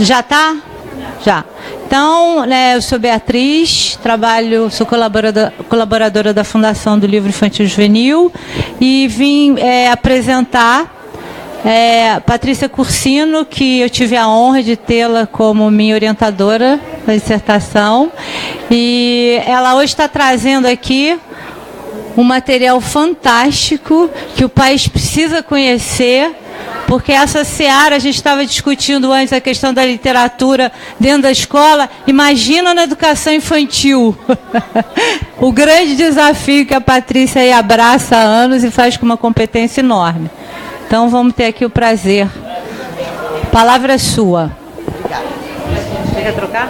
Já está? Já. Então, né, eu sou Beatriz, sou colaboradora da Fundação do Livro Infantil Juvenil e vim apresentar Patrícia Cursino, que eu tive a honra de tê-la como minha orientadora da dissertação. E ela hoje está trazendo aqui um material fantástico que o país precisa conhecer, porque essa seara, a gente estava discutindo antes a questão da literatura dentro da escola, imagina na educação infantil. O grande desafio que a Patrícia aí abraça há anos e faz com uma competência enorme. Então vamos ter aqui o prazer. A palavra é sua. Você quer trocar?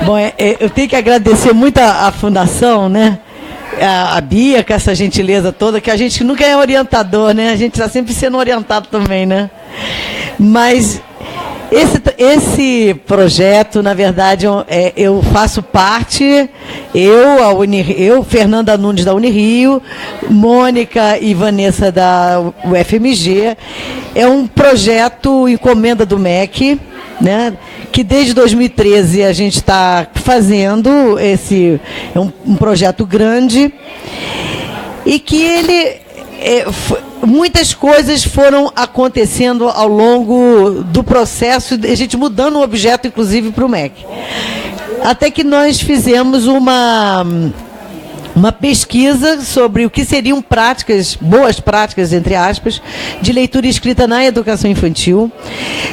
Bom, eu tenho que agradecer muito a Fundação, né? A Bia, com essa gentileza toda, que a gente nunca é orientador, né? A gente está sempre sendo orientado também, né? Mas esse projeto, na verdade, eu faço parte, eu, Fernanda Nunes da Unirio, Mônica e Vanessa da UFMG. É um projeto encomenda do MEC, né? Que desde 2013 a gente está fazendo, é um projeto grande, e que muitas coisas foram acontecendo ao longo do processo, a gente mudando o objeto, inclusive, para o MEC. Até que nós fizemos uma pesquisa sobre o que seriam práticas, boas práticas, entre aspas, de leitura e escrita na educação infantil.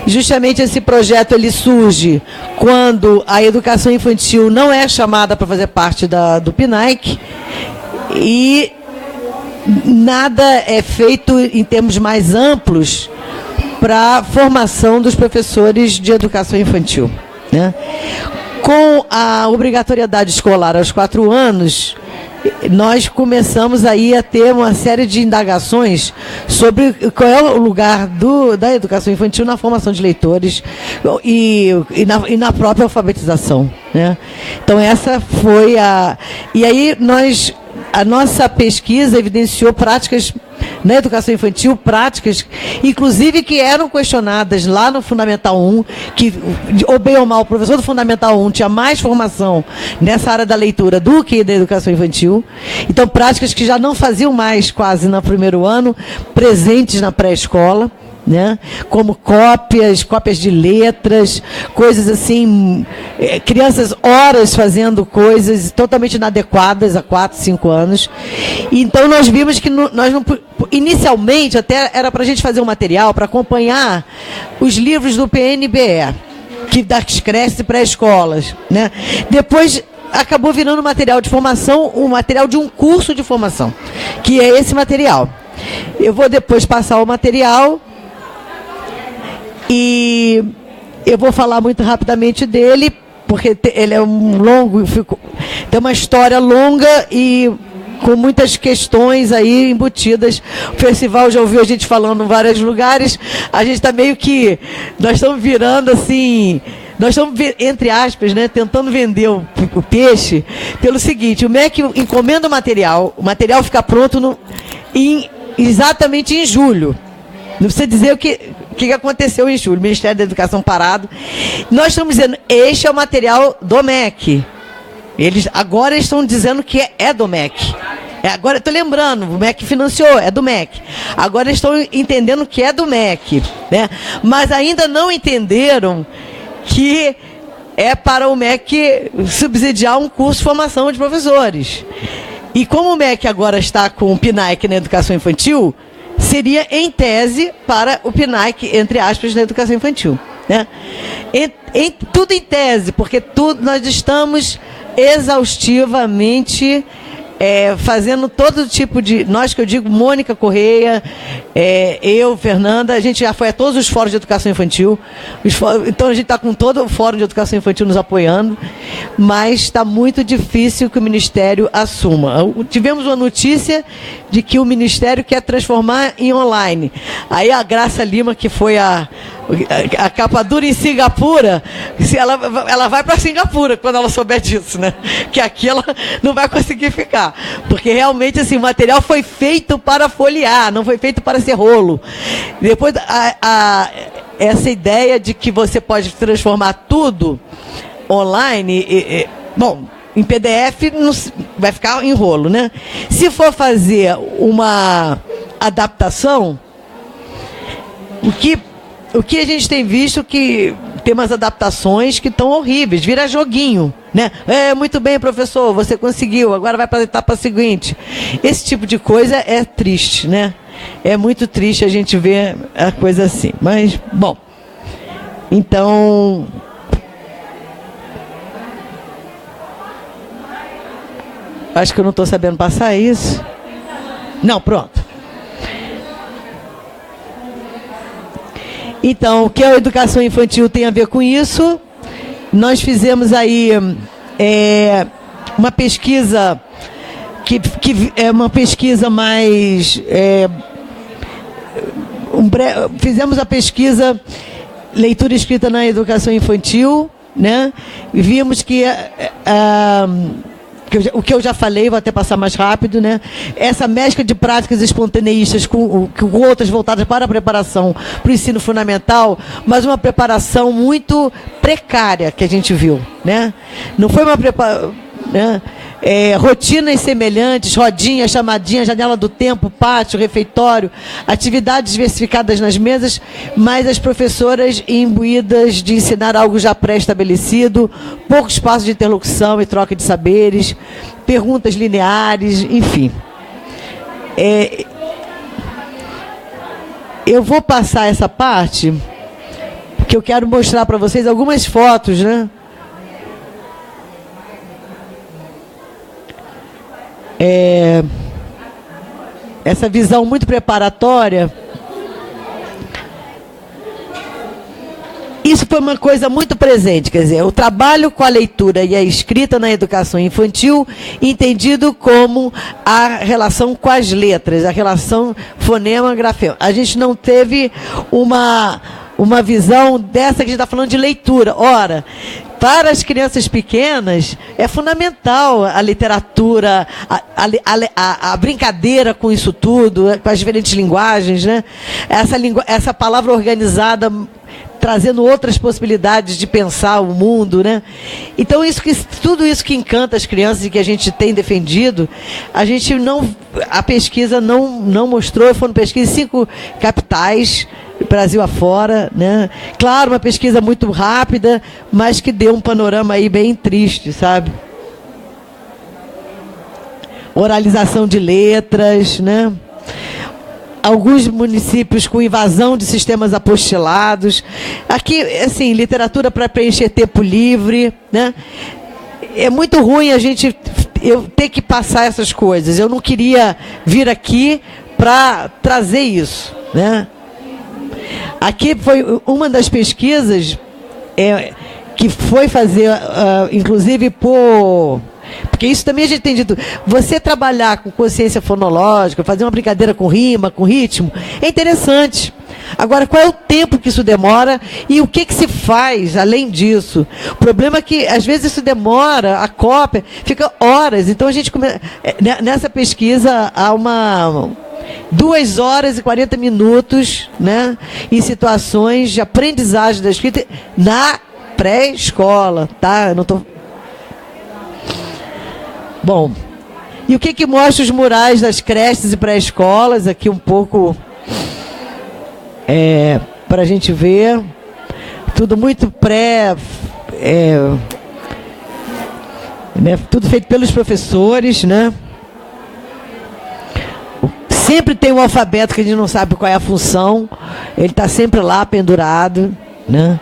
Justamente esse projeto ele surge quando a educação infantil não é chamada para fazer parte do PNAEC e nada é feito em termos mais amplos para a formação dos professores de educação infantil, né? Com a obrigatoriedade escolar aos 4 anos, nós começamos aí a ter uma série de indagações sobre qual é o lugar da educação infantil na formação de leitores e na própria alfabetização, né? Então essa foi e aí a nossa pesquisa evidenciou práticas na educação infantil, práticas, inclusive que eram questionadas lá no Fundamental 1, que, ou bem ou mal, o professor do Fundamental 1 tinha mais formação nessa área da leitura do que da educação infantil. Então, práticas que já não faziam mais quase no primeiro ano, presentes na pré-escola, né? Como cópias de letras, coisas assim, crianças horas fazendo coisas totalmente inadequadas há 4, 5 anos. Então nós vimos que nós não, inicialmente até era para a gente fazer um material para acompanhar os livros do PNBE, que das creches e pré-escolas, né? Depois acabou virando material de formação, um material de um curso de formação, que é esse material. Eu vou depois passar o material e eu vou falar muito rapidamente dele, porque ele é tem uma história longa e com muitas questões aí embutidas. O festival já ouviu a gente falando em vários lugares, a gente está meio que, nós estamos virando assim, nós estamos, entre aspas, né, tentando vender o peixe pelo seguinte: o MEC encomenda o material fica pronto exatamente em julho. Não precisa dizer o que aconteceu em julho, o Ministério da Educação parado. Nós estamos dizendo, este é o material do MEC. Eles agora estão dizendo que é do MEC. Agora estou lembrando, o MEC financiou, é do MEC. Agora estão entendendo que é do MEC, né? Mas ainda não entenderam que é para o MEC subsidiar um curso de formação de professores. E como o MEC agora está com o PNAEC na educação infantil, seria em tese para o PNAEC, entre aspas, na educação infantil, né? Tudo em tese, porque nós estamos exaustivamente fazendo todo tipo de... Nós, que eu digo, Mônica Correia, eu, Fernanda, a gente já foi a todos os fóruns de educação infantil, então a gente está com todo o fórum de educação infantil nos apoiando, mas está muito difícil que o Ministério assuma. Tivemos uma notícia de que o Ministério quer transformar em online. Aí a Graça Lima, que foi a capa dura em Singapura, se ela vai para Singapura quando ela souber disso, né? Que aqui ela não vai conseguir ficar. Porque realmente assim, o material foi feito para folhear, não foi feito para ser rolo. Depois, essa ideia de que você pode transformar tudo online, bom, em PDF não, vai ficar em rolo, né? Se for fazer uma adaptação, o que a gente tem visto que tem umas adaptações que estão horríveis, vira joguinho, né? Muito bem, professor, você conseguiu, agora vai para a etapa seguinte. Esse tipo de coisa é triste, né? É muito triste a gente ver a coisa assim. Mas, bom, então... Acho que eu não estou sabendo passar isso. Não, pronto. Então, o que a educação infantil tem a ver com isso? Nós fizemos aí uma pesquisa que é uma pesquisa mais... fizemos a pesquisa Leitura Escrita na Educação Infantil, né? E vimos que... o que eu já falei, vou até passar mais rápido, né? Essa mescla de práticas espontaneístas com outras voltadas para a preparação para o ensino fundamental, mas uma preparação muito precária que a gente viu, né? Não foi uma preparação... Né? Rotinas semelhantes, rodinha, chamadinha, janela do tempo, pátio, refeitório, atividades diversificadas nas mesas, mas as professoras imbuídas de ensinar algo já pré-estabelecido, pouco espaço de interlocução e troca de saberes, perguntas lineares, enfim. Eu vou passar essa parte, porque eu quero mostrar para vocês algumas fotos, né? Essa visão muito preparatória, isso foi uma coisa muito presente, quer dizer, o trabalho com a leitura e a escrita na educação infantil, entendido como a relação com as letras, a relação fonema-grafema. A gente não teve uma visão dessa que a gente está falando de leitura. Ora, para as crianças pequenas, é fundamental a literatura, a brincadeira com isso tudo, com as diferentes linguagens, né? Essa palavra organizada, trazendo outras possibilidades de pensar o mundo, né? Então, tudo isso que encanta as crianças e que a gente tem defendido, a pesquisa não mostrou, foram pesquisas em 5 capitais, Brasil afora, né? Claro, uma pesquisa muito rápida, mas que deu um panorama aí bem triste, sabe? Oralização de letras, né? Alguns municípios com invasão de sistemas apostilados. Aqui, assim, literatura para preencher tempo livre, né? É muito ruim eu ter que passar essas coisas. Eu não queria vir aqui para trazer isso, né? Aqui foi uma das pesquisas que foi fazer, inclusive, porque isso também a gente tem dito, você trabalhar com consciência fonológica, fazer uma brincadeira com rima, com ritmo, é interessante. Agora, qual é o tempo que isso demora e o que se faz além disso? O problema é que, às vezes, isso demora, a cópia fica horas. Então, a gente nessa pesquisa há 2 horas e 40 minutos, né, em situações de aprendizagem da escrita na pré-escola, tá? Eu não tô... Bom, e o que mostra os murais das creches e pré-escolas? Aqui um pouco para a gente ver. Tudo muito né, tudo feito pelos professores, né? Sempre tem um alfabeto que a gente não sabe qual é a função. Ele está sempre lá, pendurado, né?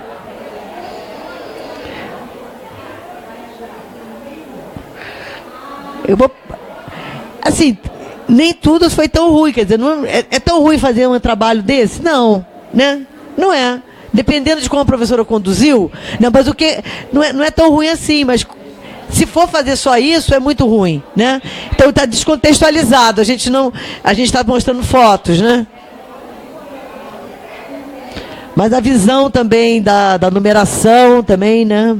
Assim, nem tudo foi tão ruim. Quer dizer, não, é tão ruim fazer um trabalho desse? Não, né? Não é. Dependendo de como a professora conduziu, não, mas não é tão ruim assim, mas... Se for fazer só isso, é muito ruim, né? Então está descontextualizado. A gente está mostrando fotos, né? Mas a visão também da numeração também, né?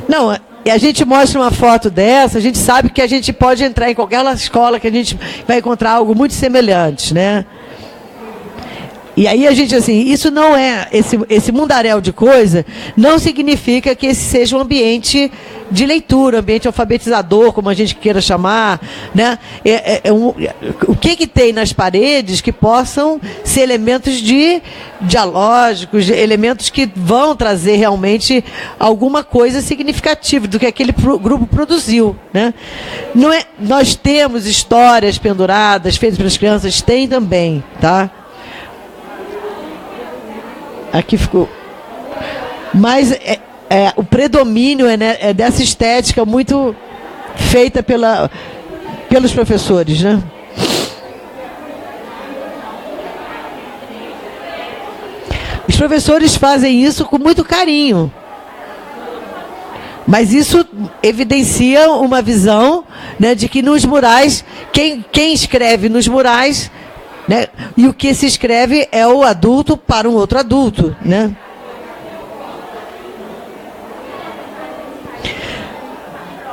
Não, e a gente mostra uma foto dessa, a gente sabe que a gente pode entrar em qualquer escola que a gente vai encontrar algo muito semelhante, né? E aí a gente, assim, isso não é, esse mundaréu de coisa, não significa que esse seja um ambiente de leitura, ambiente alfabetizador, como a gente queira chamar, né? O que tem nas paredes que possam ser elementos dialógicos, elementos que vão trazer realmente alguma coisa significativa do que aquele grupo produziu, né? Não é, nós temos histórias penduradas, feitas para as crianças, tem também, tá? Aqui ficou. Mas o predomínio é dessa estética muito feita pelos professores, né? Os professores fazem isso com muito carinho. Mas isso evidencia uma visão, né, de que nos murais, quem escreve nos murais, né, e o que se escreve é o adulto para um outro adulto, né?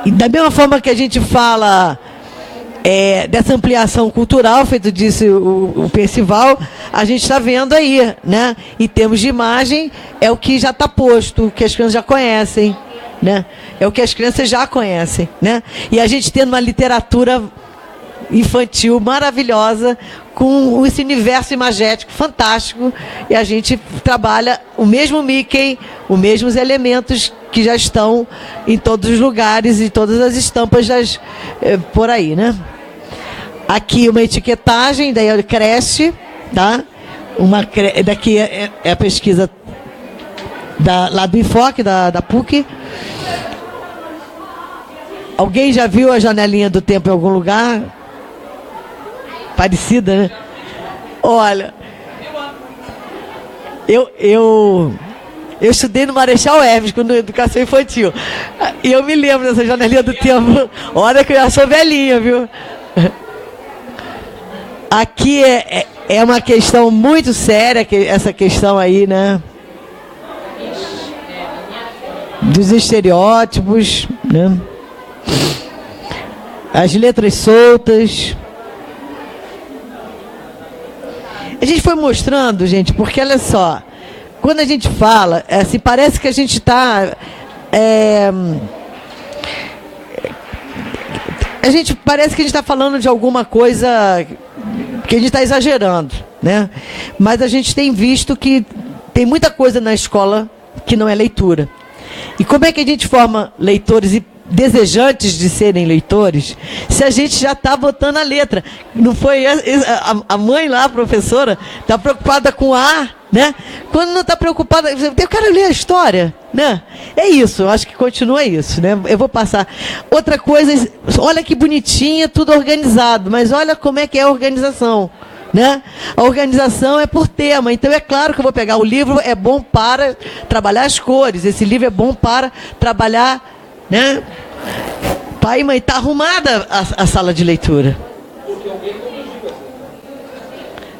E da mesma forma que a gente fala dessa ampliação cultural, feito disse o Percival, a gente está vendo aí, né? Em termos de imagem, é o que já está posto, o que as crianças já conhecem, né? É o que as crianças já conhecem, né? E a gente tendo uma literatura infantil maravilhosa, com esse universo imagético fantástico, e a gente trabalha o mesmo Mickey, os mesmos elementos que já estão em todos os lugares e todas as estampas por aí, né? Aqui uma etiquetagem, daí cresce, tá? Daqui é a pesquisa lá do Enfoque, da PUC. Alguém já viu a janelinha do tempo em algum lugar? Parecida, né? Olha, eu estudei no Marechal Hermes, quando educação infantil. E eu me lembro dessa janelinha do tempo. Olha que eu já sou velhinha, viu? Aqui é uma questão muito séria, essa questão aí, né? Dos estereótipos, né? As letras soltas. A gente foi mostrando, gente, porque olha só, quando a gente fala, assim, parece que a gente está... parece que a gente está falando de alguma coisa que a gente está exagerando, né? Mas a gente tem visto que tem muita coisa na escola que não é leitura. E como é que a gente forma leitores e desejantes de serem leitores, se a gente já está botando a letra? Não foi a mãe lá, a professora, está preocupada com A, né? Quando não está preocupada, eu quero ler a história, né? É isso, eu acho que continua isso, né? Eu vou passar. Outra coisa, olha que bonitinha, tudo organizado, mas olha como é que é a organização, né? A organização é por tema, então é claro que eu vou pegar o livro, é bom para trabalhar as cores, esse livro é bom para trabalhar, né? Pai e mãe, está arrumada a sala de leitura.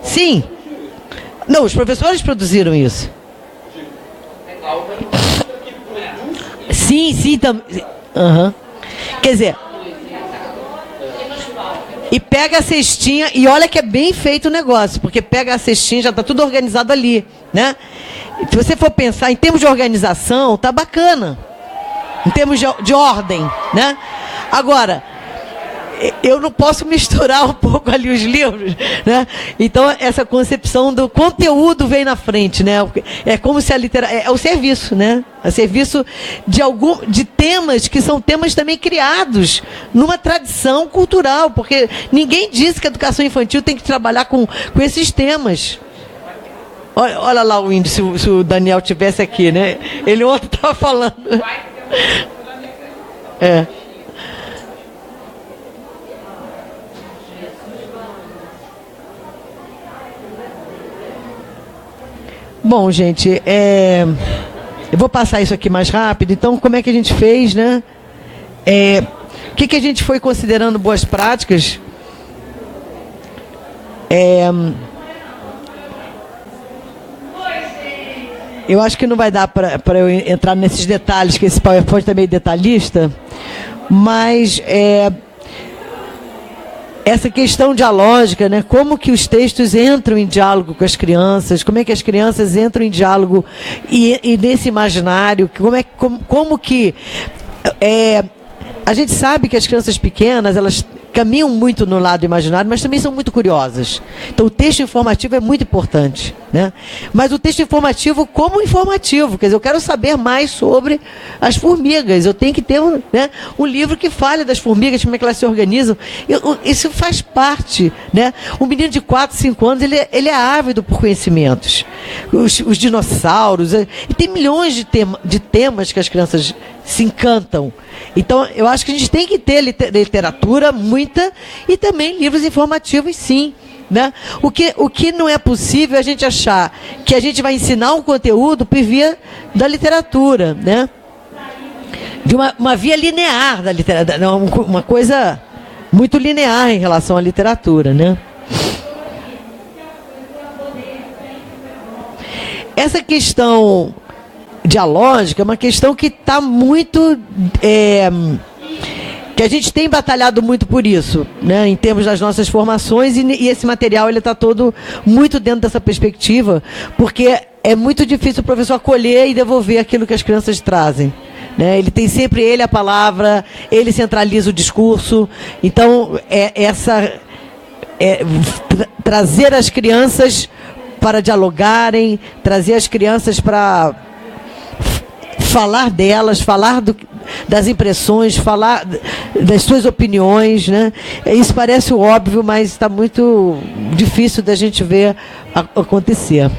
Sim. Não, os professores produziram isso. Sim, sim. Uhum. Quer dizer, e pega a cestinha, e olha que é bem feito o negócio, porque pega a cestinha, já está tudo organizado ali, né? Se você for pensar em termos de organização, tá bacana. Em termos de ordem, né? Agora, eu não posso misturar um pouco ali os livros, né? Então, essa concepção do conteúdo vem na frente, né? É como se a literatura... É o serviço, né? É o serviço de temas que são temas também criados numa tradição cultural, porque ninguém disse que a educação infantil tem que trabalhar com esses temas. Olha lá o índice, se o Daniel tivesse aqui, né? Ele ontem estava falando... Bom, gente, eu vou passar isso aqui mais rápido. Então, como é que a gente fez, né? O que a gente foi considerando boas práticas? Eu acho que não vai dar para eu entrar nesses detalhes, que esse PowerPoint é meio detalhista, mas essa questão dialógica, né? Como que os textos entram em diálogo com as crianças, como é que as crianças entram em diálogo e nesse imaginário, como que a gente sabe que as crianças pequenas, elas caminham muito no lado imaginário, mas também são muito curiosas. Então, o texto informativo é muito importante, né? Mas o texto informativo como informativo, quer dizer, eu quero saber mais sobre as formigas, eu tenho que ter um livro que fale das formigas, como é que elas se organizam. Isso faz parte, né? Um menino de 4, 5 anos, ele é ávido por conhecimentos. Os dinossauros, e tem milhões de temas que as crianças se encantam. Então, eu acho que a gente tem que ter literatura, muita, e também livros informativos, sim. Né? O que não é possível é a gente achar que a gente vai ensinar um conteúdo por via da literatura, né? De uma via linear da literatura, uma coisa muito linear em relação à literatura, né? Essa questão dialógica é uma questão que está muito... que a gente tem batalhado muito por isso, né, em termos das nossas formações, e esse material está todo muito dentro dessa perspectiva, porque é muito difícil o professor acolher e devolver aquilo que as crianças trazem. Né? Ele tem sempre a palavra, ele centraliza o discurso. Então, trazer as crianças para dialogarem, trazer as crianças para falar delas, falar das impressões, falar das suas opiniões, né? Isso parece óbvio, mas está muito difícil da gente ver acontecer.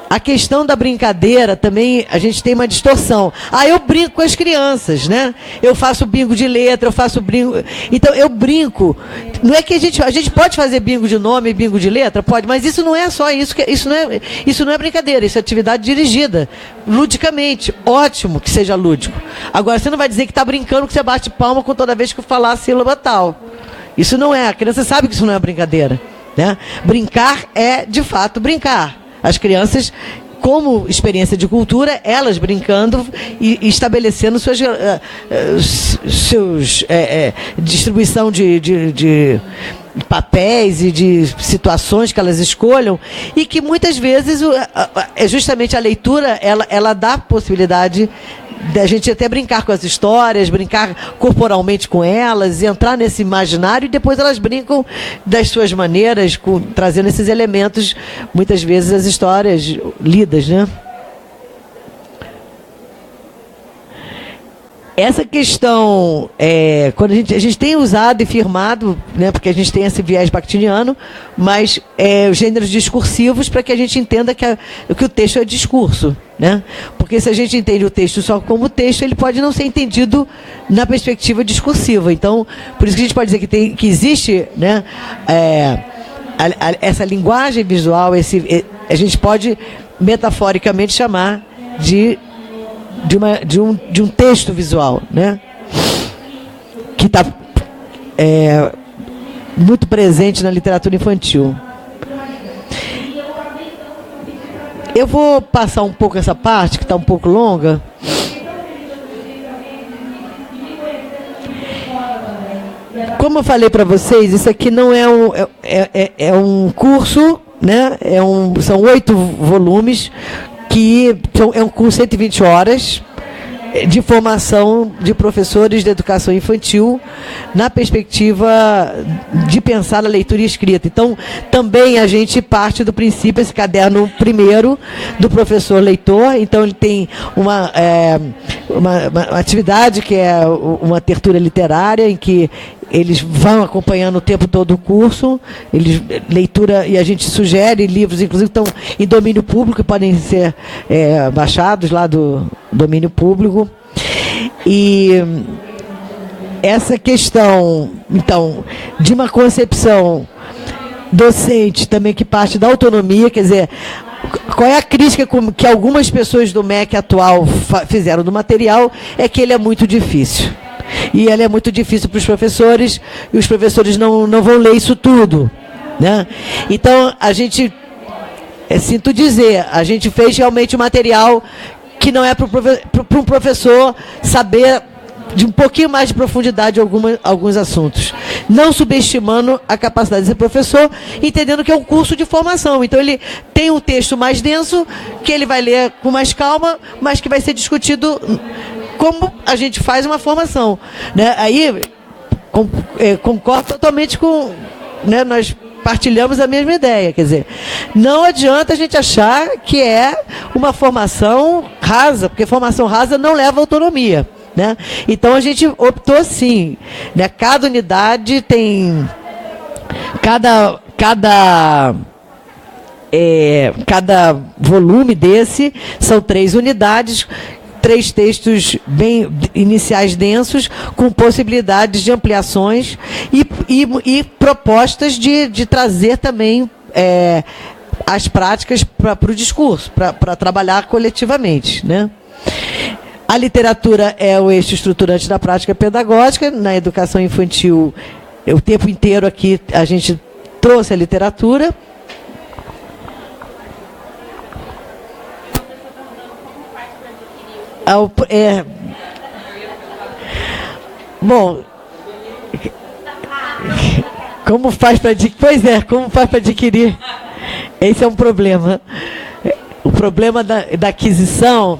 A questão da brincadeira também, a gente tem uma distorção. Eu brinco com as crianças, né? Eu faço bingo de letra, eu faço bingo... Então, eu brinco. Não é que a gente pode fazer bingo de nome e bingo de letra? Pode, mas isso não é só isso. Isso não é brincadeira, isso é atividade dirigida, ludicamente. Ótimo que seja lúdico. Agora, você não vai dizer que está brincando, que você bate palma com toda vez que falar a sílaba tal. Isso não é. A criança sabe que isso não é brincadeira, né? Brincar é, de fato, brincar. As crianças, como experiência de cultura, elas brincando e estabelecendo seus distribuição de papéis e de situações que elas escolham, e que muitas vezes justamente a leitura ela dá a possibilidade da gente até brincar com as histórias, brincar corporalmente com elas, entrar nesse imaginário, e depois elas brincam das suas maneiras, trazendo esses elementos, muitas vezes, as histórias lidas, né? Essa questão, quando a gente tem usado e firmado, né, porque a gente tem esse viés bakhtiniano, mas os gêneros discursivos, para que a gente entenda que o texto é discurso, né? Porque se a gente entende o texto só como texto, ele pode não ser entendido na perspectiva discursiva. Então, por isso que a gente pode dizer que existe, né, essa linguagem visual, a gente pode metaforicamente chamar de um texto visual, né? Que está muito presente na literatura infantil. Eu vou passar um pouco essa parte, que está um pouco longa. Como eu falei para vocês, isso aqui não é um curso, né? São 8 volumes, que é um curso de 120 horas de formação de professores de educação infantil na perspectiva de pensar a leitura e escrita. Então, também a gente parte do princípio, esse caderno primeiro do professor leitor, então ele tem uma atividade que é uma tertúlia literária, em que eles vão acompanhando o tempo todo o curso, leitura, e a gente sugere livros, inclusive estão em domínio público, que podem ser baixados lá do domínio público. E essa questão, então, de uma concepção docente também que parte da autonomia, quer dizer, qual é a crítica que algumas pessoas do MEC atual fizeram do material? É que ele é muito difícil. E ele é muito difícil para os professores, e os professores não vão ler isso tudo, né? Então, a gente, sinto dizer, a gente fez realmente um material que não é para um professor saber de um pouquinho mais de profundidade alguns assuntos. Não subestimando a capacidade de ser professor, entendendo que é um curso de formação. Então, ele tem um texto mais denso, que ele vai ler com mais calma, mas que vai ser discutido como a gente faz uma formação, né? Aí, concordo totalmente com... Né, nós partilhamos a mesma ideia, quer dizer, não adianta a gente achar que é uma formação rasa, porque formação rasa não leva autonomia, né? Então, a gente optou sim, né? Cada unidade tem... Cada volume desse são 3 unidades, 3 textos bem iniciais densos, com possibilidades de ampliações e propostas de trazer também as práticas para o discurso, para trabalhar coletivamente, né? A literatura é o eixo estruturante da prática pedagógica. Na educação infantil, o tempo inteiro aqui a gente trouxe a literatura. Bom, como faz para adquirir? Pois é, como faz para adquirir? Esse é um problema. O problema da aquisição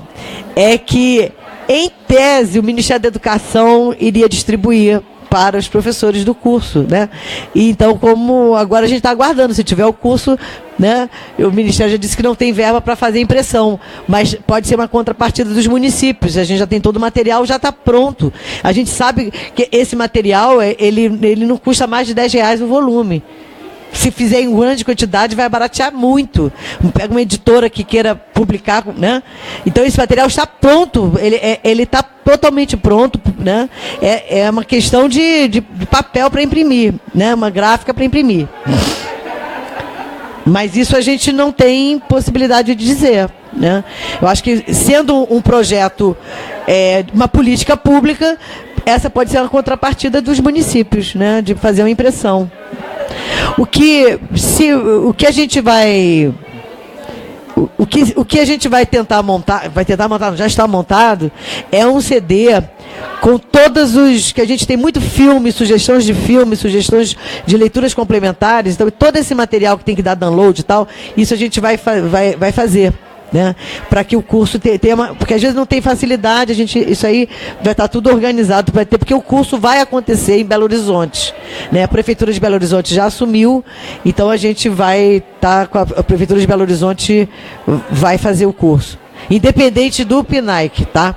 é que, em tese, o Ministério da Educação iria distribuir para os professores do curso, né? E então, como agora a gente está aguardando, se tiver o curso, né? O Ministério já disse que não tem verba para fazer impressão, mas pode ser uma contrapartida dos municípios. A gente já tem todo o material, já está pronto. A gente sabe que esse material, ele não custa mais de R$10 o volume. Se fizer em grande quantidade, vai baratear muito. Pega uma editora que queira publicar, né? Então, esse material está pronto, ele está totalmente pronto, né? É uma questão de papel para imprimir, né? Uma gráfica para imprimir. Mas isso a gente não tem possibilidade de dizer, né? Eu acho que, sendo um projeto, uma política pública, essa pode ser uma contrapartida dos municípios, né? De fazer uma impressão. O que a gente vai tentar montar, já está montado, é um CD com todos os que a gente tem muito sugestões de leituras complementares. Então, todo esse material que tem que dar download e tal, isso a gente vai fazer, né? Para que o curso tenha porque às vezes não tem facilidade, isso aí vai estar tudo organizado para ter, porque o curso vai acontecer em Belo Horizonte, né? A Prefeitura de Belo Horizonte já assumiu, então a gente vai estar com a Prefeitura de Belo Horizonte, vai fazer o curso, independente do PNAEC, tá?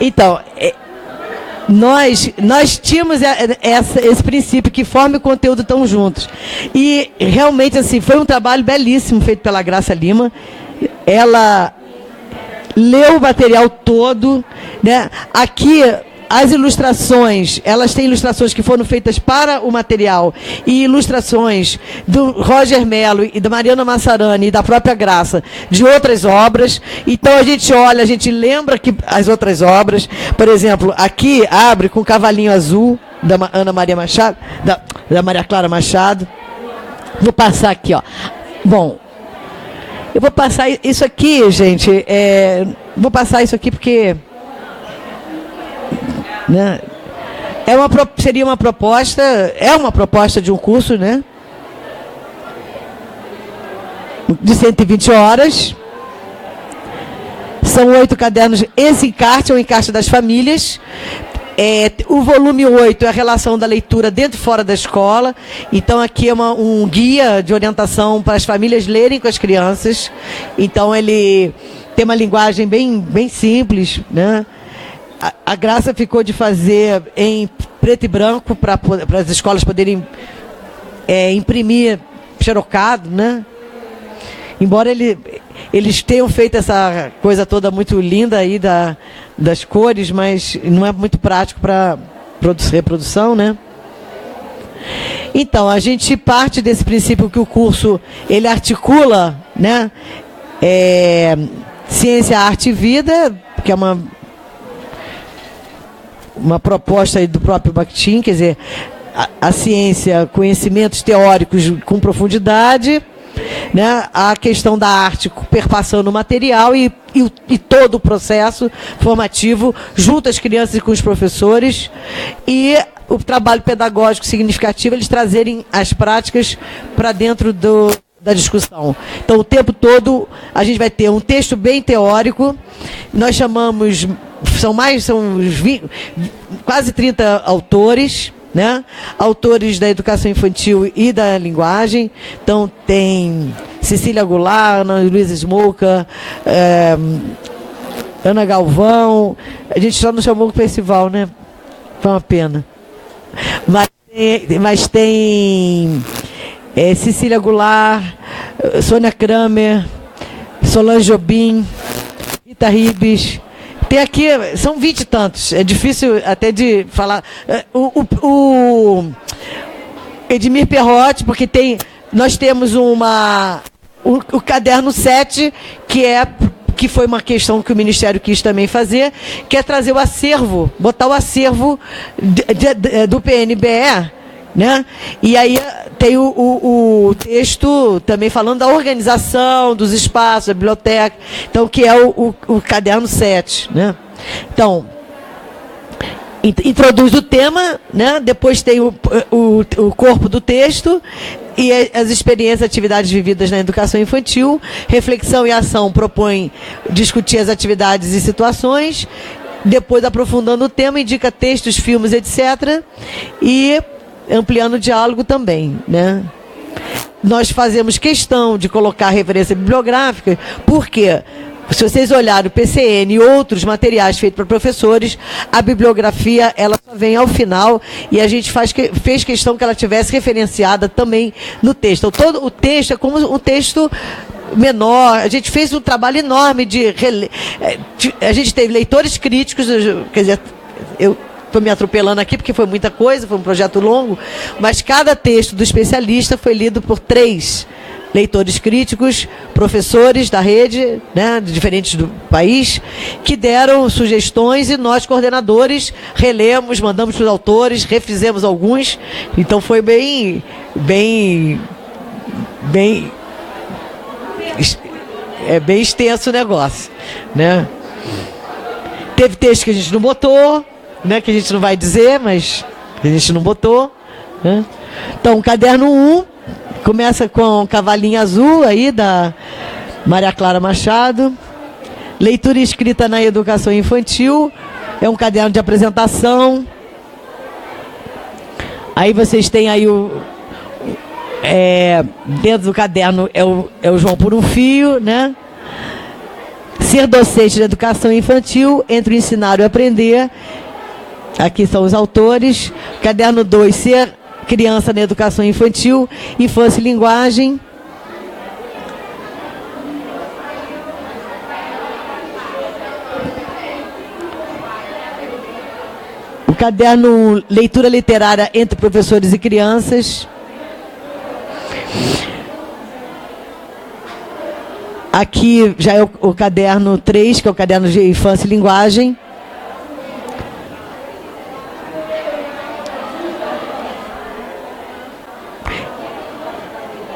Então, nós tínhamos esse princípio que forma e conteúdo estão juntos. E, realmente, assim, foi um trabalho belíssimo feito pela Graça Lima. Ela leu o material todo, né? Aqui, as ilustrações, elas têm ilustrações que foram feitas para o material e ilustrações do Roger Mello e da Mariana Massarani e da própria Graça, de outras obras. Então, a gente olha, a gente lembra que as outras obras, por exemplo, aqui abre com o Cavalinho Azul, da Ana Maria Machado, da Maria Clara Machado. Vou passar aqui, ó. Bom, eu vou passar isso aqui, gente, vou passar isso aqui porque... né? Seria uma proposta, é uma proposta de um curso, né? De 120 horas. São 8 cadernos. Esse encarte é o encarte das famílias. O volume 8 é a relação da leitura dentro e fora da escola. Então, aqui é um guia de orientação para as famílias lerem com as crianças. Então, ele tem uma linguagem bem simples, né? A Graça ficou de fazer em preto e branco para as escolas poderem imprimir xerocado, né? embora eles tenham feito essa coisa toda muito linda aí das cores, mas não é muito prático para reprodução, né? Então, a gente parte desse princípio que o curso, ele articula, né, ciência, arte e vida, que é uma proposta aí do próprio Bakhtin, quer dizer, a ciência, conhecimentos teóricos com profundidade, né, a questão da arte perpassando o material e todo o processo formativo junto às crianças e com os professores, e o trabalho pedagógico significativo, eles trazerem as práticas para dentro da discussão. Então, o tempo todo, a gente vai ter um texto bem teórico, nós chamamos, são quase 30 autores, né? Autores da educação infantil e da linguagem. Então, tem Cecília Goulart, Ana Luísa Smolka, Ana Galvão. A gente só não chamou o festival, né? Foi uma pena. Mas tem Cecília Goulart, Sônia Kramer, Solange Jobim, Rita Ribes. Tem aqui, são 20 e tantos, é difícil até de falar. O Edmir Perrotti, porque nós temos o caderno 7, que foi uma questão que o Ministério quis também fazer, que é trazer o acervo, botar o acervo do PNBE, né? E aí tem o texto também falando da organização dos espaços, da biblioteca, então, que é o caderno 7, né? Então, introduz o tema, né? Depois tem o corpo do texto e as experiências e atividades vividas na educação infantil. Reflexão e ação propõe discutir as atividades e situações. Depois, aprofundando o tema, indica textos, filmes, etc. E ampliando o diálogo também, né? Nós fazemos questão de colocar referência bibliográfica, porque se vocês olharem o PCN e outros materiais feitos para professores, a bibliografia ela só vem ao final, e a gente fez questão que ela tivesse referenciada também no texto. Então, todo o texto é como um texto menor. A gente fez um trabalho enorme a gente teve leitores críticos, quer dizer, eu estou me atropelando aqui porque foi muita coisa, foi um projeto longo, mas cada texto do especialista foi lido por 3 leitores críticos, professores da rede, né, de diferentes do país, que deram sugestões, e nós, coordenadores, relemos, mandamos para os autores, refizemos alguns. Então foi bem extenso o negócio, né? Teve texto que a gente não botou, né, que a gente não vai dizer, mas a gente não botou, né? Então, caderno 1 começa com Cavalinho Azul, aí, da Maria Clara Machado. Leitura e escrita na educação infantil, é um caderno de apresentação. Aí vocês têm aí dentro do caderno é o João por um Fio, né? Ser docente de educação infantil, entre o ensinar e o aprender. Aqui são os autores. Caderno 2, ser criança na educação infantil, infância e linguagem. O caderno leitura literária entre professores e crianças. Aqui já é o caderno 3, que é o caderno de infância e linguagem.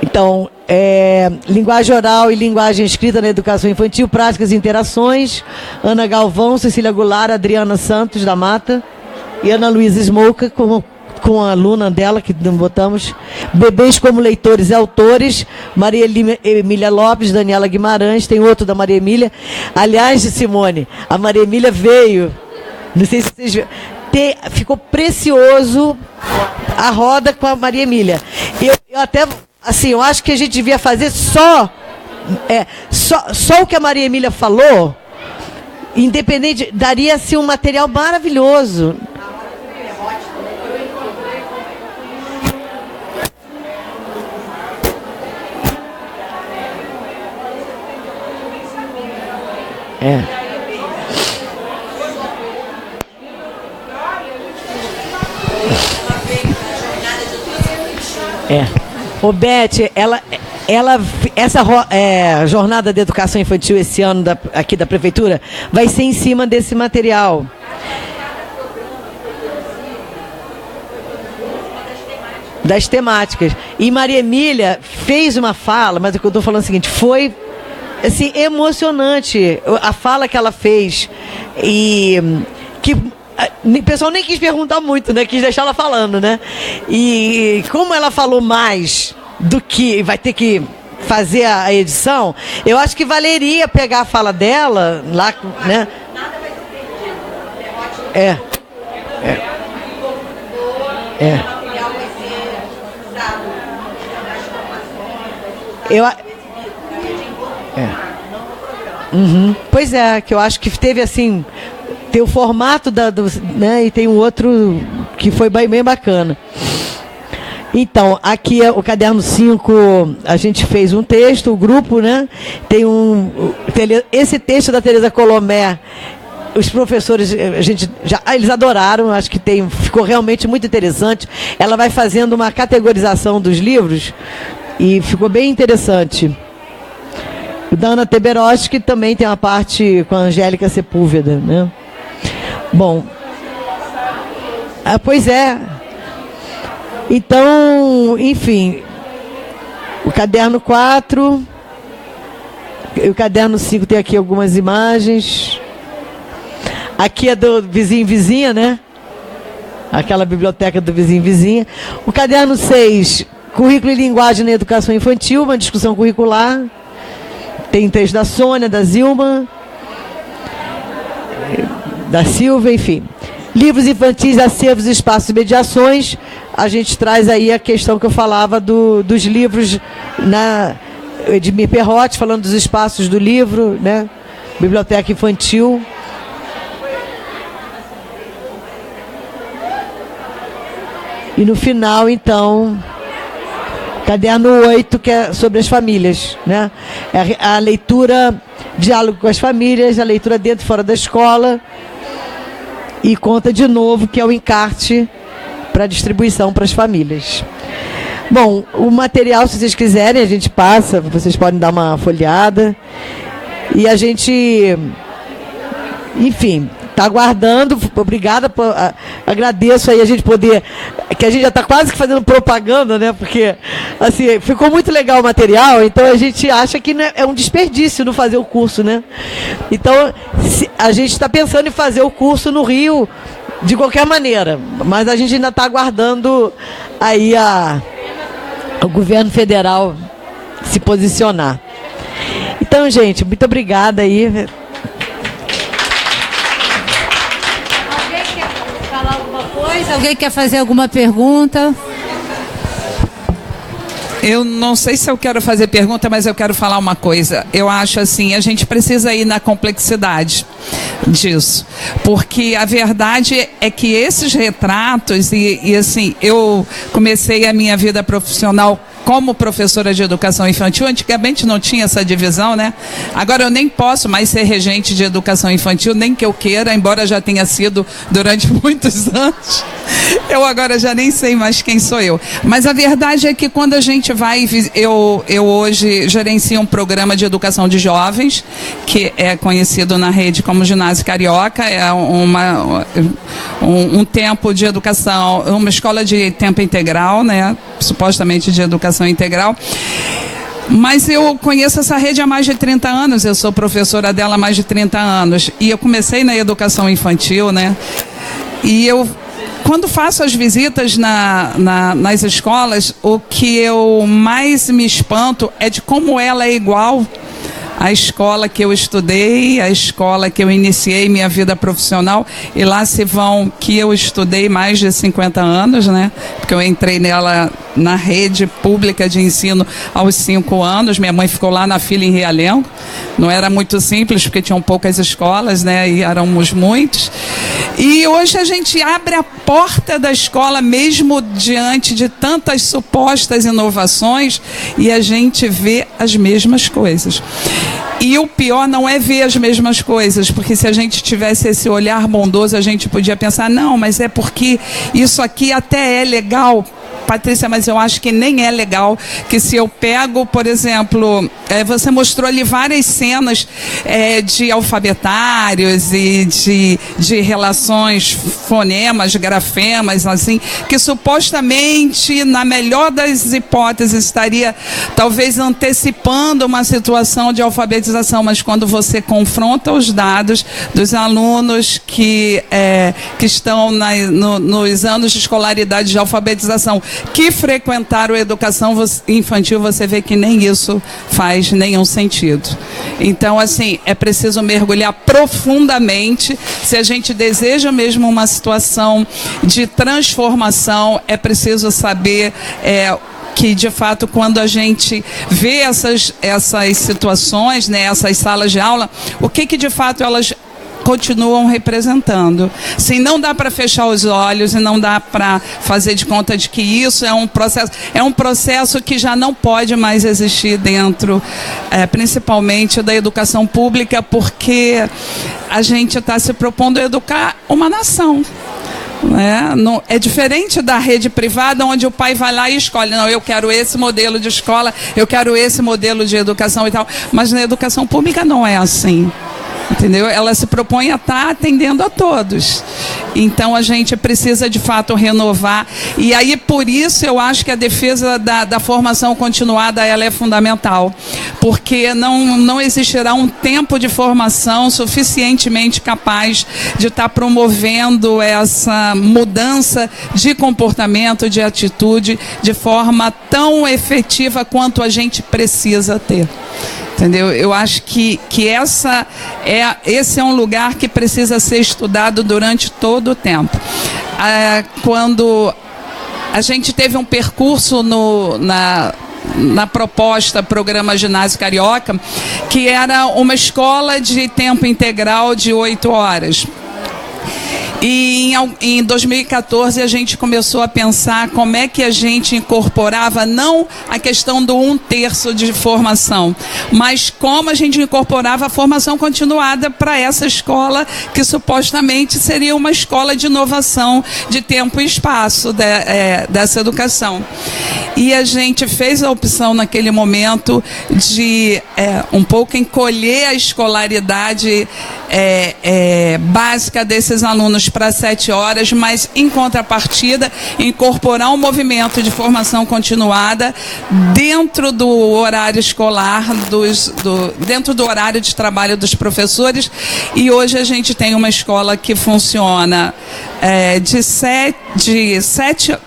Então, linguagem oral e linguagem escrita na educação infantil, práticas e interações. Ana Galvão, Cecília Goulart, Adriana Santos da Mata e Ana Luísa Smolka, com a aluna dela, que não botamos. Bebês como leitores e autores, Maria Emília Lopes, Daniela Guimarães, tem outro da Maria Emília. Aliás, Simone, a Maria Emília veio, não sei se vocês viram, ficou precioso a roda com a Maria Emília. Eu até, assim, eu acho que a gente devia fazer só o que a Maria Emília falou, independente, daria-se um material maravilhoso. Ô, Beth, essa jornada de educação infantil esse ano aqui da prefeitura vai ser em cima desse material. Das temáticas. E Maria Emília fez uma fala, mas o que eu estou falando é o seguinte, foi assim, emocionante a fala que ela fez. E que o pessoal nem quis perguntar muito, né? Quis deixar ela falando, né? E como ela falou mais do que vai ter que fazer a edição, eu acho que valeria pegar a fala dela lá, né? Pois é, que eu acho que teve assim, tem o formato né, e tem um outro que foi bem bacana. Então, aqui é o caderno 5, a gente fez um texto, o grupo, né? Tem esse texto da Tereza Colomé, os professores, eles adoraram, acho que ficou realmente muito interessante. Ela vai fazendo uma categorização dos livros e ficou bem interessante. O da Ana Teberotti, que também tem uma parte com a Angélica Sepúlveda, né? Bom, pois é. Então, enfim, o caderno 4, o caderno 5 tem aqui algumas imagens. Aqui é do Vizinho e Vizinha, né? Aquela biblioteca do Vizinho e Vizinha. O caderno 6, Currículo e Linguagem na Educação Infantil, uma discussão curricular. Tem texto da Sônia, da Zilma, da Silva, enfim. Livros infantis, acervos, espaços e mediações. A gente traz aí a questão que eu falava dos livros na Edmir Perrotti, falando dos espaços do livro, né? Biblioteca infantil. E no final, então, caderno 8, que é sobre as famílias, né? A leitura, diálogo com as famílias, a leitura dentro e fora da escola. E conta de novo que é o encarte para distribuição para as famílias. Bom, o material, se vocês quiserem, a gente passa, vocês podem dar uma folheada. E a gente, enfim, está aguardando. Obrigada, agradeço aí a gente poder, que a gente já está quase que fazendo propaganda, né? Porque assim, ficou muito legal o material, então a gente acha que é um desperdício não fazer o curso, né? Então, a gente está pensando em fazer o curso no Rio de qualquer maneira, mas a gente ainda está aguardando aí o governo federal se posicionar. Então, gente, muito obrigada aí. Alguém quer falar alguma coisa? Alguém quer fazer alguma pergunta? Eu não sei se eu quero fazer pergunta, mas eu quero falar uma coisa. Eu acho assim, a gente precisa ir na complexidade disso, porque a verdade é que esses retratos e assim, eu comecei a minha vida profissional como professora de educação infantil. Antigamente não tinha essa divisão, né? Agora eu nem posso mais ser regente de educação infantil, nem que eu queira, embora já tenha sido durante muitos anos. Eu agora já nem sei mais quem sou eu. Mas a verdade é que quando a gente vai... Eu hoje gerencio um programa de educação de jovens, que é conhecido na rede como Ginásio Carioca. É um tempo de educação, uma escola de tempo integral, né? Supostamente de educação integral. Mas eu conheço essa rede há mais de 30 anos, eu sou professora dela há mais de 30 anos. E eu comecei na educação infantil, né? E eu, quando faço as visitas nas escolas, o que eu mais me espanto é de como ela é igual à escola que eu estudei, à escola que eu iniciei minha vida profissional, e lá se vão que eu estudei mais de 50 anos, né? Porque eu entrei nela na rede pública de ensino aos 5 anos, minha mãe ficou lá na fila em Realengo, não era muito simples porque tinham poucas escolas, né? E éramos muitos. E hoje a gente abre a porta da escola mesmo diante de tantas supostas inovações e a gente vê as mesmas coisas. E o pior não é ver as mesmas coisas, porque se a gente tivesse esse olhar bondoso, a gente podia pensar, não, mas é porque isso aqui até é legal, Patrícia, mas eu acho que nem é legal, que se eu pego, por exemplo, você mostrou ali várias cenas de alfabetários e de relações, fonemas, grafemas, assim, que supostamente, na melhor das hipóteses, estaria talvez antecipando uma situação de alfabetização, mas quando você confronta os dados dos alunos que estão nos anos de escolaridade de alfabetização, que frequentaram a educação infantil, você vê que nem isso faz nenhum sentido. Então, assim, é preciso mergulhar profundamente. Se a gente deseja mesmo uma situação de transformação, é preciso saber que, de fato, quando a gente vê essas situações, né, essas salas de aula, o que de fato elas continuam representando. Sim, não dá para fechar os olhos e não dá para fazer de conta de que isso é um processo que já não pode mais existir dentro, principalmente da educação pública, porque a gente está se propondo a educar uma nação. É diferente da rede privada, onde o pai vai lá e escolhe, não, eu quero esse modelo de escola, eu quero esse modelo de educação e tal, mas na educação pública não é assim. Entendeu? Ela se propõe a estar atendendo a todos. Então a gente precisa de fato renovar. E aí por isso eu acho que a defesa da formação continuada ela é fundamental. Porque não existirá um tempo de formação suficientemente capaz de estar promovendo essa mudança de comportamento, de atitude, de forma tão efetiva quanto a gente precisa ter. Entendeu? Eu acho que esse é um lugar que precisa ser estudado durante todo o tempo. Quando a gente teve um percurso na proposta Programa Ginásio Carioca, que era uma escola de tempo integral de 8 horas. E em 2014 a gente começou a pensar como é que a gente incorporava não a questão do 1/3 de formação, mas como a gente incorporava a formação continuada para essa escola que supostamente seria uma escola de inovação de tempo e espaço dessa educação. E a gente fez a opção naquele momento de um pouco encolher a escolaridade básica desses alunos para 7 horas, mas em contrapartida incorporar um movimento de formação continuada dentro do horário escolar, dentro do horário de trabalho dos professores. E hoje a gente tem uma escola que funciona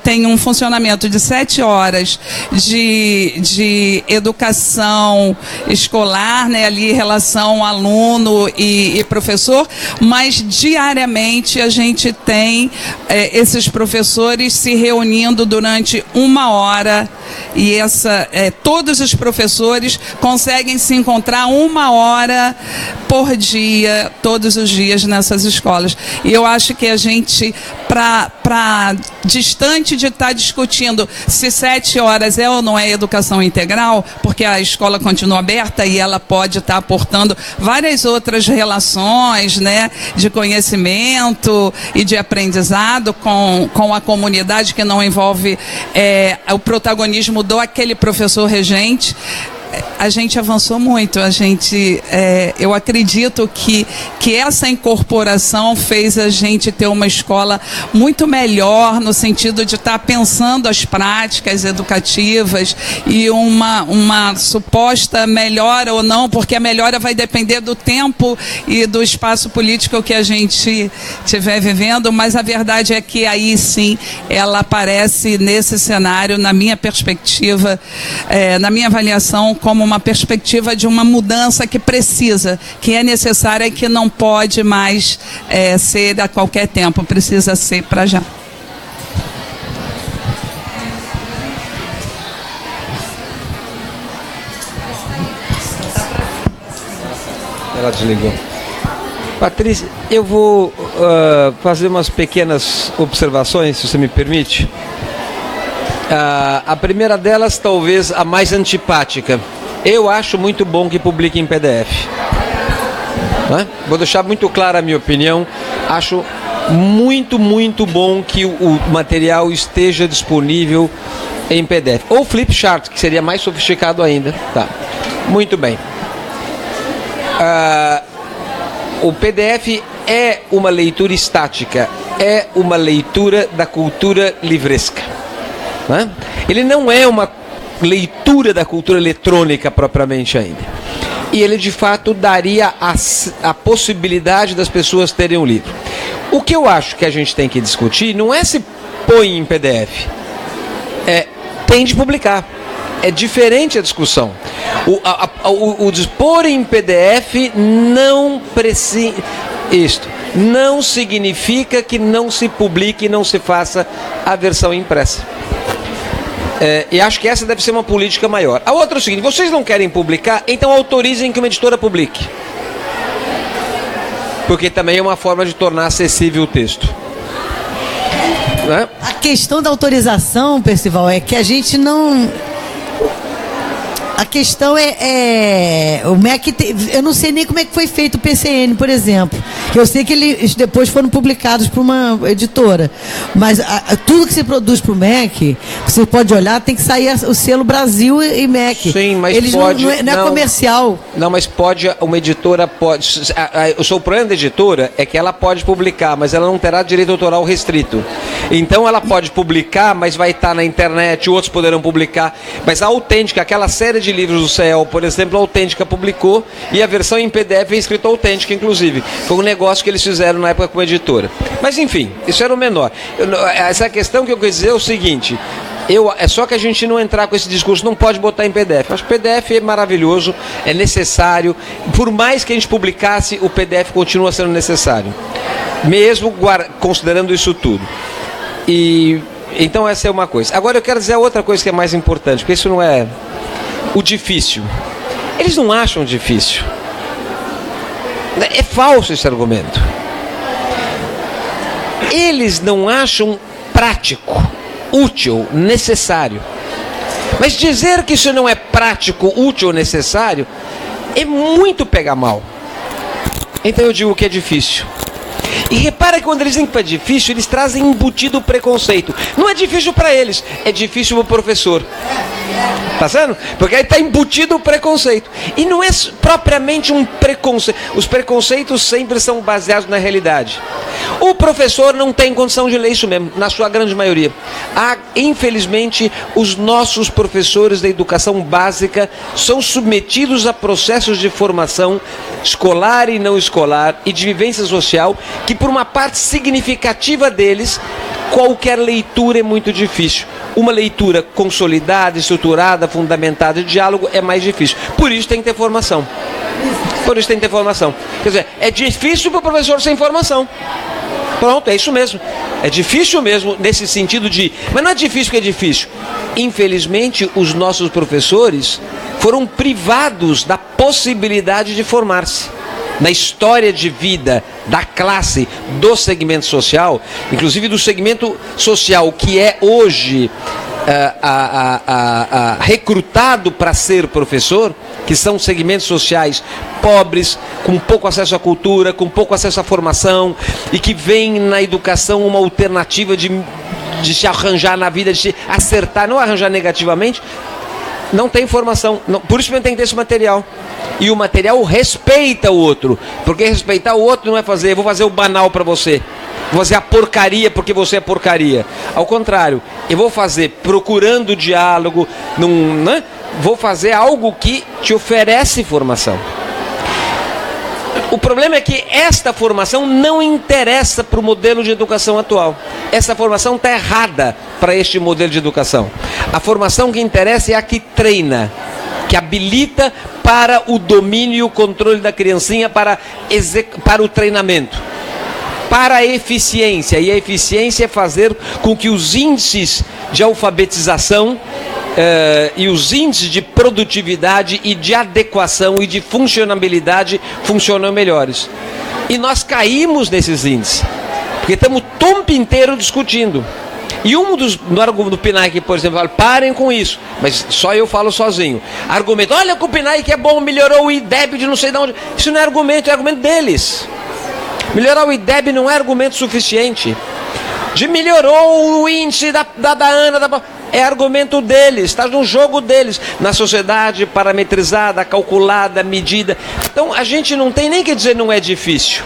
tem um funcionamento de 7 horas de educação escolar, né, ali em relação aluno e professor, mas diariamente a gente tem esses professores se reunindo durante 1 hora e todos os professores conseguem se encontrar 1 hora por dia, todos os dias nessas escolas. E eu acho que a gente, distante de estar discutindo se 7 horas é ou não é educação integral, porque a escola continua aberta e ela pode estar aportando várias outras relações, né, de conhecimento e de aprendizado com a comunidade, que não envolve o protagonismo do aquele professor regente. A gente avançou muito, eu acredito que essa incorporação fez a gente ter uma escola muito melhor, no sentido de estar pensando as práticas educativas e uma suposta melhora ou não, porque a melhora vai depender do tempo e do espaço político que a gente estiver vivendo, mas a verdade é que aí sim ela aparece nesse cenário, na minha perspectiva, na minha avaliação, como uma perspectiva de uma mudança que é necessária e que não pode mais ser a qualquer tempo, precisa ser para já. Ela desligou. Patrícia, eu vou fazer umas pequenas observações, se você me permite. A primeira delas, talvez a mais antipática. Eu acho muito bom que publique em PDF. Né? Vou deixar muito clara a minha opinião. Acho muito, muito bom que o material esteja disponível em PDF. Ou Flipchart, que seria mais sofisticado ainda. Tá. Muito bem. O PDF é uma leitura estática, é uma leitura da cultura livresca. Né? Ele não é uma leitura da cultura eletrônica propriamente ainda. E ele de fato daria a possibilidade das pessoas terem um livro. O que eu acho que a gente tem que discutir não é se põe em PDF, tem de publicar. É diferente a discussão. O dispor em PDF não precisa. Isto não significa que não se publique e não se faça a versão impressa. E acho que essa deve ser uma política maior. A outra é o seguinte: vocês não querem publicar, então autorizem que uma editora publique. Porque também é uma forma de tornar acessível o texto. Né? A questão da autorização, Percival, é que a gente não... A questão o MEC, eu não sei nem como é que foi feito o PCN, por exemplo. Eu sei que eles depois foram publicados por uma editora. Mas tudo que se produz para o MEC, você pode olhar, tem que sair o selo Brasil e MEC. Sim, mas eles pode... não é comercial. Não, mas pode, uma editora pode... O problema da editora é que ela pode publicar, mas ela não terá direito autoral restrito. Então ela pode publicar, mas vai estar na internet, outros poderão publicar. Mas a Autêntica, aquela série de livros do CEL, por exemplo, a Autêntica publicou, e a versão em PDF é escrita Autêntica, inclusive. Foi um negócio que eles fizeram na época com a editora. Mas enfim, isso era o menor. Essa questão que eu quis dizer é o seguinte: é só que a gente não entrar com esse discurso, não pode botar em PDF. Acho que o PDF é maravilhoso, é necessário. Por mais que a gente publicasse, o PDF continua sendo necessário, mesmo considerando isso tudo. Então essa é uma coisa. Agora eu quero dizer outra coisa que é mais importante, porque isso não é o difícil. Eles não acham difícil. É falso esse argumento. Eles não acham prático, útil, necessário. Mas dizer que isso não é prático, útil ou necessário é muito pegar mal. Então eu digo que é difícil. E repara que quando eles dizem que é difícil, eles trazem embutido o preconceito. Não é difícil para eles, é difícil para o professor. Tá vendo? Porque aí está embutido o preconceito. E não é propriamente um preconceito. Os preconceitos sempre são baseados na realidade. O professor não tem condição de ler isso mesmo, na sua grande maioria. Infelizmente, os nossos professores da educação básica são submetidos a processos de formação escolar e não escolar e de vivência social, que por uma parte significativa deles, qualquer leitura é muito difícil. Uma leitura consolidada, estruturada, fundamentada de diálogo é mais difícil. Por isso tem que ter formação. Por isso tem que ter formação. Quer dizer, é difícil para o professor sem formação. Pronto, é isso mesmo. É difícil mesmo nesse sentido de... Mas não é difícil porque é difícil. Infelizmente, os nossos professores foram privados da possibilidade de formar-se. Na história de vida da classe, do segmento social, inclusive do segmento social que é hoje recrutado para ser professor, que são segmentos sociais pobres, com pouco acesso à cultura, com pouco acesso à formação, e que veem na educação uma alternativa de se arranjar na vida, de se acertar, não arranjar negativamente. Não tem formação, não, por isso tem que ter esse material. E o material respeita o outro, porque respeitar o outro não é fazer, vou fazer o banal para você, vou fazer a porcaria porque você é porcaria. Ao contrário, eu vou fazer procurando diálogo, né? Vou fazer algo que te oferece formação. O problema é que esta formação não interessa para o modelo de educação atual. Essa formação está errada para este modelo de educação. A formação que interessa é a que treina, que habilita para o domínio e o controle da criancinha, para o treinamento, para a eficiência. E a eficiência é fazer com que os índices de alfabetização e os índices de produtividade e de adequação e de funcionabilidade funcionam melhores. E nós caímos nesses índices, porque estamos o tempo inteiro discutindo. E no argumento do Pinay, por exemplo, fala, parem com isso, mas só eu falo sozinho. Argumento, olha que o Pinay é bom, melhorou o IDEB de não sei de onde. Isso não é argumento deles. Melhorar o IDEB não é argumento suficiente. Melhorou o índice da ANA, é argumento deles, está no jogo deles, na sociedade parametrizada, calculada, medida. Então a gente não tem nem que dizer não é difícil.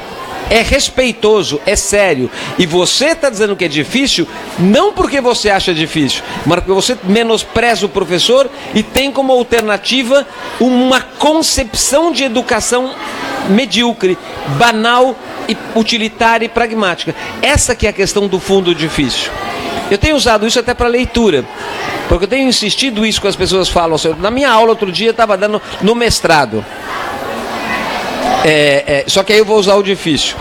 É respeitoso, é sério. E você está dizendo que é difícil, não porque você acha difícil, mas porque você menospreza o professor e tem como alternativa uma concepção de educação medíocre, banal, utilitária e pragmática. Essa que é a questão do fundo difícil. Eu tenho usado isso até para leitura, porque eu tenho insistido isso com as pessoas falam. Na minha aula outro dia eu estava dando no mestrado. Só que aí eu vou usar o difícil.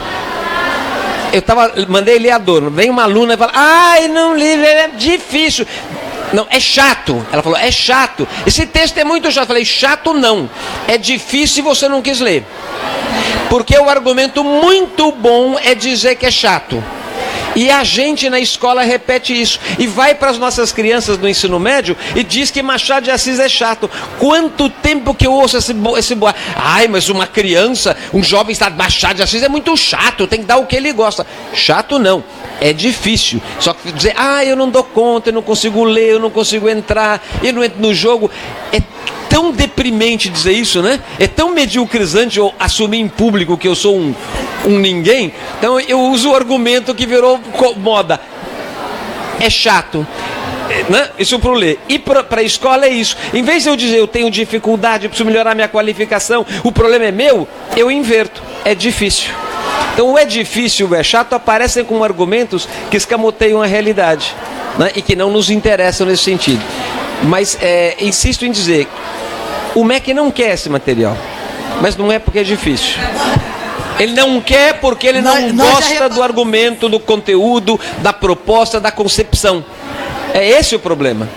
Mandei ler a dor. Vem uma aluna e fala, ai, não li, é difícil. Não, é chato. Ela falou, é chato. Esse texto é muito chato. Eu falei, chato não. É difícil se você não quis ler. Porque o argumento muito bom é dizer que é chato. E a gente na escola repete isso. E vai para as nossas crianças no ensino médio e diz que Machado de Assis é chato. Quanto tempo que eu ouço esse boato. Ai, mas uma criança, um jovem está Machado de Assis é muito chato, tem que dar o que ele gosta. Chato não, é difícil. Só que dizer, eu não dou conta, eu não consigo ler, eu não consigo entrar, eu não entro no jogo. É tão deprimente dizer isso, né? É tão mediocrizante eu assumir em público que eu sou um ninguém. Então eu uso o argumento que virou moda. É chato, né? Isso para ler. E para a escola é isso. Em vez de eu dizer eu tenho dificuldade, eu preciso melhorar minha qualificação, o problema é meu, eu inverto. É difícil. Então o é difícil e o é chato aparecem como argumentos que escamoteiam a realidade, né? E que não nos interessam nesse sentido. Mas insisto em dizer, o MEC não quer esse material, mas não é porque é difícil. Ele não quer porque ele não gosta do argumento, do conteúdo, da proposta, da concepção. É esse o problema,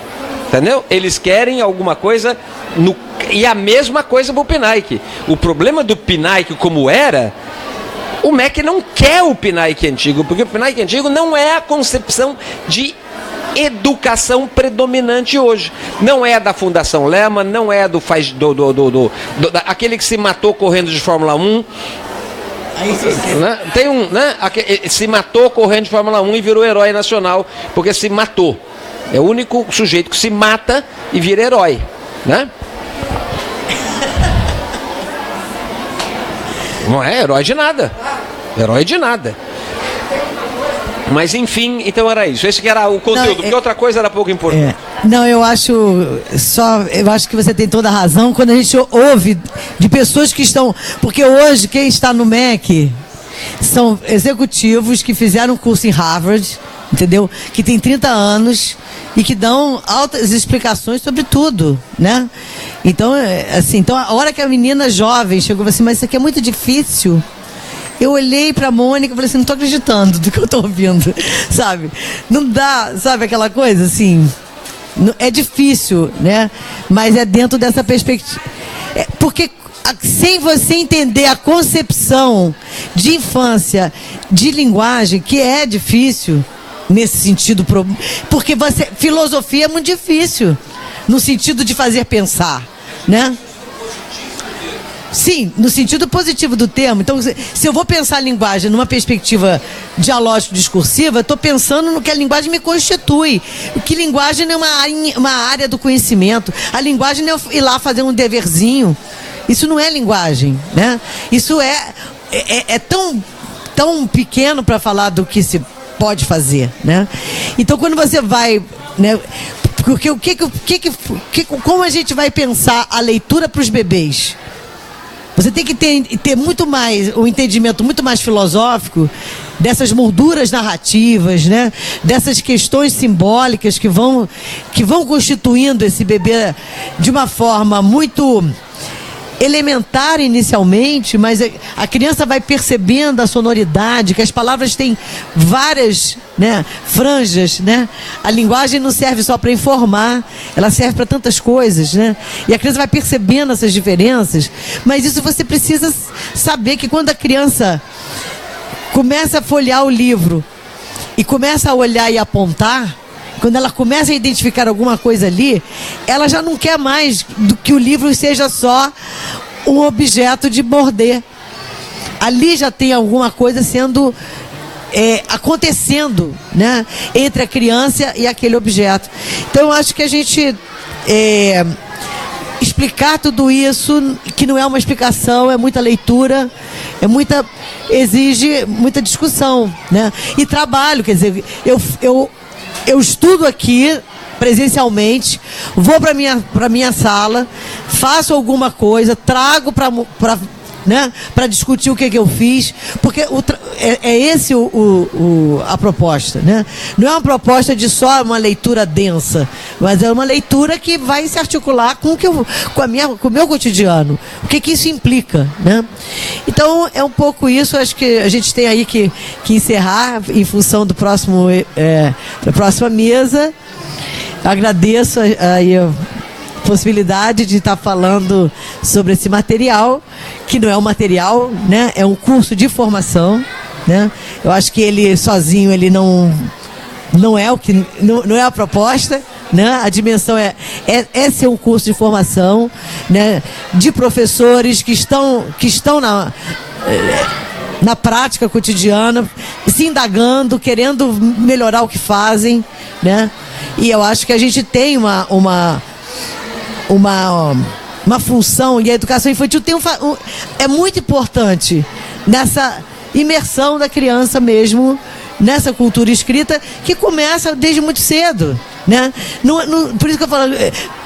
entendeu? Eles querem alguma coisa, e a mesma coisa para o Pinay. O problema do Pinay, como era, o MEC não quer o Pinay antigo, porque o Pinay antigo não é a concepção de educação predominante hoje. Não é da Fundação Lehman, não é aquele que se matou correndo de Fórmula 1. Né? Tem se matou correndo de Fórmula 1 e virou herói nacional, porque se matou. É o único sujeito que se mata e vira herói, né? Não é herói de nada. Herói de nada. Mas enfim, então era isso. Esse que era o conteúdo, porque outra coisa era pouco importante. Não, eu acho que você tem toda a razão quando a gente ouve de pessoas que estão... Porque hoje quem está no MEC são executivos que fizeram curso em Harvard, entendeu? Que tem 30 anos e que dão altas explicações sobre tudo, né? Então, então a hora que a menina jovem chegou e falou assim, mas isso aqui é muito difícil... Eu olhei pra Mônica e falei assim, não tô acreditando do que eu tô ouvindo, sabe? Não dá, sabe aquela coisa assim? É difícil, né? Mas é dentro dessa perspectiva. Porque sem você entender a concepção de infância, de linguagem, que é difícil nesse sentido, porque filosofia é muito difícil, no sentido de fazer pensar, né? Sim, no sentido positivo do termo. Então, se eu vou pensar a linguagem numa perspectiva dialógico-discursiva, eu estou pensando no que a linguagem me constitui. Que linguagem não é uma área do conhecimento. A linguagem não é ir lá fazer um deverzinho. Isso não é linguagem, né? Isso é tão pequeno para falar do que se pode fazer, né? Então, quando você vai... né, porque como a gente vai pensar a leitura para os bebês? Você tem que ter muito mais, um entendimento muito mais filosófico dessas molduras narrativas, né? Dessas questões simbólicas que vão constituindo esse bebê de uma forma muito elementar inicialmente, mas a criança vai percebendo a sonoridade, que as palavras têm várias, né, franjas, né? A linguagem não serve só para informar, ela serve para tantas coisas, né? E a criança vai percebendo essas diferenças, mas isso você precisa saber que quando a criança começa a folhear o livro e começa a olhar e apontar, quando ela começa a identificar alguma coisa ali, ela já não quer mais do que o livro seja só um objeto de morder. Ali já tem alguma coisa sendo acontecendo, né, entre a criança e aquele objeto. Então eu acho que a gente explicar tudo isso, que não é uma explicação, é muita leitura, exige muita discussão, né, e trabalho. Quer dizer, eu estudo aqui presencialmente, vou para minha sala, faço alguma coisa, trago para discutir o que eu fiz, porque esse a proposta, né? Não é uma proposta de só uma leitura densa, mas é uma leitura que vai se articular com o meu cotidiano, o que isso implica, né? Então é um pouco isso. Acho que a gente tem aí que encerrar em função do da próxima mesa. Agradeço aí a possibilidade de estar falando sobre esse material, que não é um material, né? É um curso de formação, né? Eu acho que ele sozinho ele não é a proposta, né? A dimensão é ser um curso de formação, né? De professores que estão na prática cotidiana, se indagando, querendo melhorar o que fazem, né? E eu acho que a gente tem uma função, e a educação infantil é muito importante nessa imersão da criança mesmo, nessa cultura escrita, que começa desde muito cedo, né? Por isso que eu falo,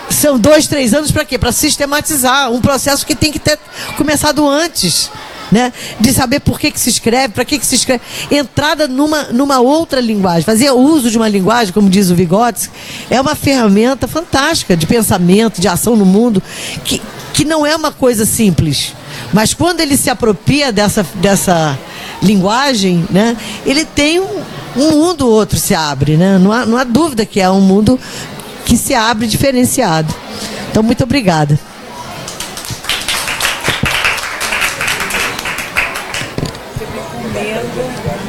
são 2, 3 anos para quê? Para sistematizar um processo que tem que ter começado antes, né? De saber por que se escreve, para que se escreve, entrada numa outra linguagem, fazer uso de uma linguagem, como diz o Vygotsky, é uma ferramenta fantástica de pensamento, de ação no mundo, que não é uma coisa simples, mas quando ele se apropria dessa linguagem, né, ele tem um mundo, outro se abre, né? Não há dúvida que é um mundo que se abre diferenciado. Então, muito obrigada. Medo.